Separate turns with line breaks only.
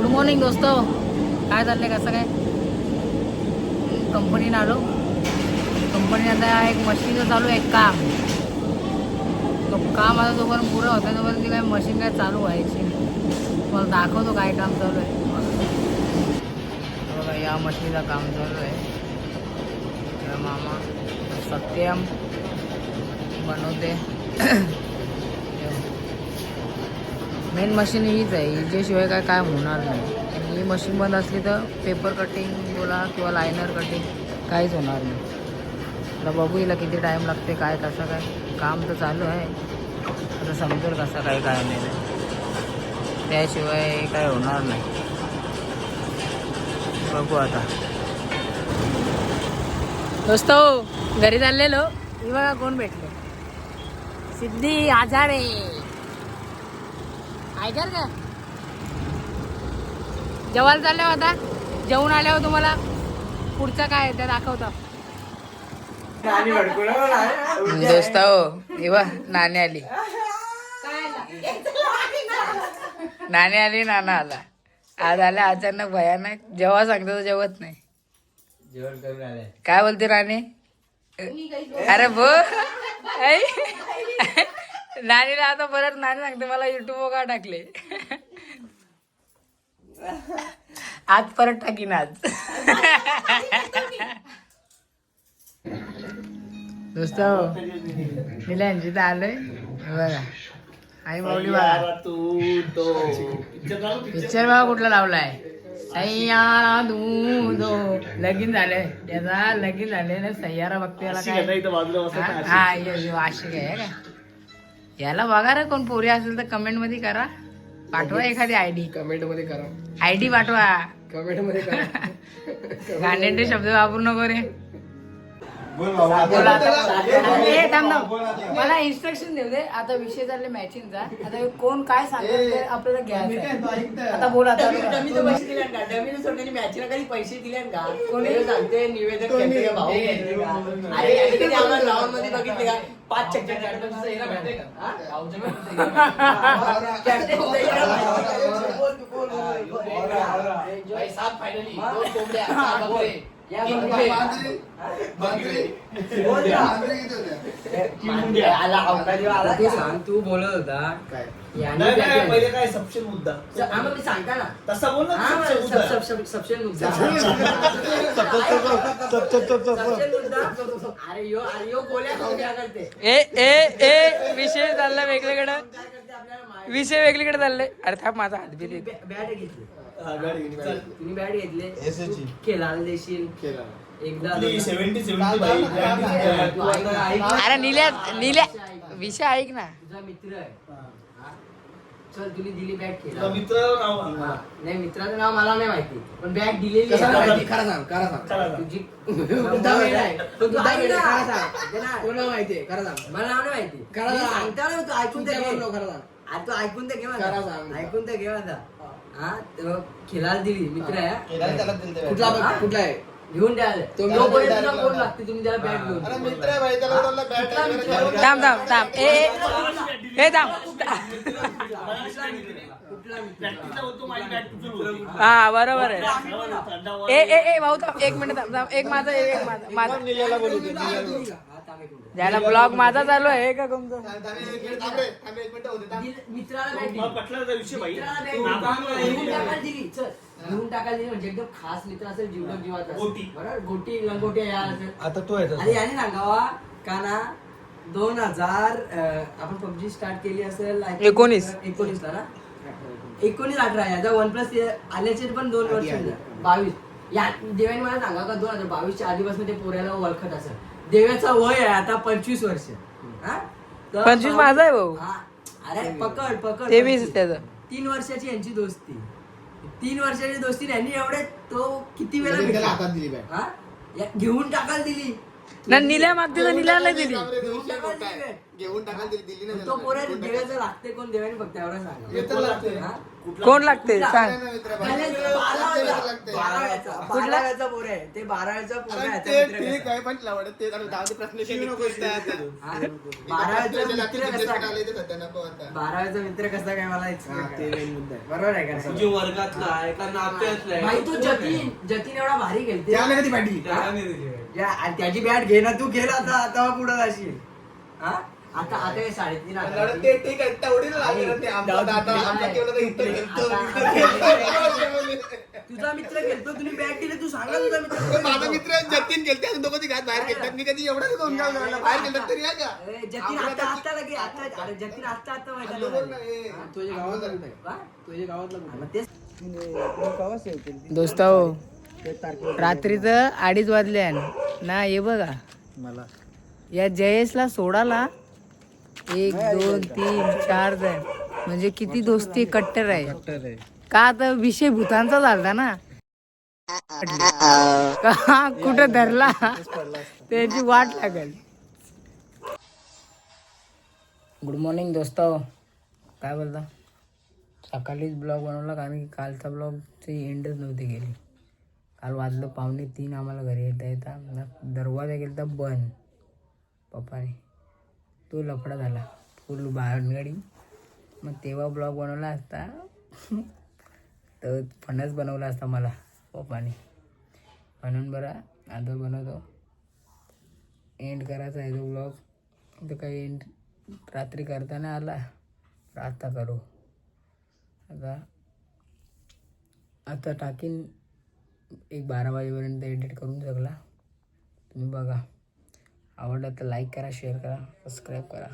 Morning दोस्त, काय चाललंय कसं काय? कंपनीत आलो. कंपनीत आता एक मशीनचं चालू आहे काम. तो काम आता जोपर्यंत पुरं होतं तोपर्यंत ती काय मशीन काय चालू व्हायची. मला दाखवतो काय काम चालू आहे. बघा या मशीनचं काम चालू आहे. मामा सत्यम बनवते. मेन मशीन हीच आहे, हिच्याशिवाय काय होणार नाही. ही मशीन बंद असली तर पेपर कटिंग बोला किंवा लायनर कटिंग काहीच होणार नाही. आता बघू हिला किती टाईम लागते, काय कसं काय. काम तर चालू आहे, आता समजेल कसं काय काय नाही. त्याशिवाय काय होणार नाही. बघू आता. दोस्त घरी चाललेलो, ही बघा कोण भेटले. सिद्धी आजारे ऐकर का? जेवायला चालल्यावर आता जेवून आल्यावर तुम्हाला पुढचं काय ते दाखवतो. दोस्त हो हे बा नाणी आली. नाणी आली, नाना आला. आज आल्या अचानक भयानक. जेव्हा सांगतो तर जेवत नाही.
जेवण करून आले.
काय बोलते राणी? अरे बो नानीला आता परत नानी सांगते मला युट्यूब का टाकले. आज परत टाकीन आज. दोस्त निलांची तर आलोय बघा. आई माऊली बघा. पिक्चर बघा कुठला लावलाय. सैयारा दूधो लगीन झालंय त्याचा. लगीन झाले ना सैयारा बघते याला काय. हा आशिक आहे का. याला बघा रे. कोण पोरी असेल तर कमेंट मध्ये करा. पाठवा एखादी आयडी.
कमेंट मध्ये करा.
आयडी पाठवा.
कमेंट मध्ये करा.
गांडेंडे शब्द वापरू नको रे.
बोल बाबा.
बोला ए, थांब थांब. मला इन्स्ट्रक्शन देऊ दे. आता विषय चालले मॅचिंगचा. आता कोण काय सांगेल ते आपल्याला घ्यायचं. आता बोला.
डमी तर पैसे दिले का? डमीने सोडण्याने मॅचला काही पैसे दिले का? कोणी सांगते निवेदन करते का? भाऊ घेतले का? अरे यांनी कधी आम्हाला ग्राउंड मध्ये बघितले का? 5 चक्कर कॅप्टनचा हिरा भेटते का? फायनली 2 कोंबड्या 6 बकरे.
तू बोलत होता
काय
पहिले काय सपशेल मुद्दा
मी सांगता ना
तसा बोल ना.
सबशेल मुद्दा. अरे यो गोळ्या करते.
ए विषय चालला वेगळीकडे. विषय वेगळीकडे चालले. अरे थांब माझा हात बी.
बॅट घेतली. तुम्ही बॅट घेतले. खेळायला देशील एकदा.
अरे नील्या विषय ऐक ना.
तुझा मित्र आहे. चल तुम्ही दिली बॅट खेळ.
मित्र
नाही मित्राचं नाव मला नाही माहिती पण बॅट दिलेली
खरं
आहे. तुझी
कोणाला माहितीये खरं सांग.
मला नाव नाही माहिती.
खरं सांग.
सांगता ना तू ऐकून तर घे.
खरं सांग.
तू ऐकून तर घे
खरं
मला.
सांग.
ऐकून तर घे माझा. हा खेळायला दिली मित्र आहे.
कुठला आहे
घेऊन द्यायला तुला कोण लागते. तुम्ही त्याला बॅट घेऊन
थांब थांब थांब. ए थांब. हा बरोबर आहे. ए भाऊ थांब 1 मिनिट थांब. एक माझा ज्याला ब्लॉग माझा चालू आहे का तुमचं.
घेऊन टाकायला दिली म्हणजे एकदम खास मित्र असेल. जीवलग जीवाचा बरोबर. गोटी लंगोटी असेल.
आता तो आहे
अरे याने सांगावा का ना 2000 आपण पबजी स्टार्ट केली असेल 19 ला ना. 19-18 याचा OnePlus आल्याचे पण 2 वर्ष 22. या देवाने मला सांगा का 2022च्या आधीपासून ते पोऱ्याला ओळखत असेल. देवाचा वय आहे आता 25 वर्ष.
25 माझा आहे भाऊ.
अरे पकड
23 त्याचं.
3 वर्षाची यांची दोस्ती. 3 वर्षाची दोस्ती यांनी एवढे तो किती वेळा
हातात दिली बॅट.
घेऊन टाकायला दिली.
ना निल्या मागते तर निल्याला दिली.
घेऊन टाकायला दिली नाही
तो पोरा देवाचं लागते कोण देवाने फक्त एवढं सांग हा?
कोण लागते सांग.
12व्याचा पोर आहे ते 12व्याचा पोर आहे
ते ठीक आहे पण लवडत ते प्रश्न
हा? 12व्याचा मित्र कसा 12व्याचा मित्र कसा काय मला बरोबर आहे का
तुझी वर्गातला आहे का नात्यातला आहे?
भाई तू जतीन एवढा भारी खेळते
त्याला कधी पाठी
त्याची बॅट घे ना तू गेला आता पुढे जाशील हा? आता हे 3.5 आता
ते ठीक आहे तेवढी ना लागेल ना ते आमचा दादा आमचा केवढं तर इथं खेळतो.
तुझा मित्र खेळतो तुम्ही बॅट दिले तू सांगा तुझा मित्र
पण माझा मित्र जतीन गेलते अजून दोघं घात बाहेर खेळतात मी कधी एवढं दोन गाव बाहेर खेळतात तरी आहे का
जतीन आता लगे आता अरे जतीन आता माहिती तुझ्या गावात
दोस्त रात्रीचं 2:30 वाजले ना. हे बघा
मला
या जयेशला सोडाला 1 2 3 4 जण म्हणजे किती दोस्ती कट्टर आहे का. आता विषय भूतांचा झाला ना का कुठं धरला त्याची वाट लागेल. गुड मॉर्निंग दोस्त, काय बोलता. सकाळीच ब्लॉग बनवला कारण की कालचा ब्लॉगची एंडच नव्हती गेली. काल वाजलं 2:45 आम्हाला घरी येता दरवाजा गेला बंद पप्पाने. तो लफडा झाला फुल भानगडी. मग तेव्हा ब्लॉग बनवला असता तर फणस बनवला असता मला पप्पाने. म्हणून बरं आता बनवतो. एंड करायचा आहे तो ब्लॉग. तर काही एंड रात्री करताना आला आता करू. आता टाकीन 1-12 वाजेपर्यंत एडिट करून सगळा. तुम्ही बघा. आवडलं तर लाईक करा, शेअर करा, सबस्क्राईब करा.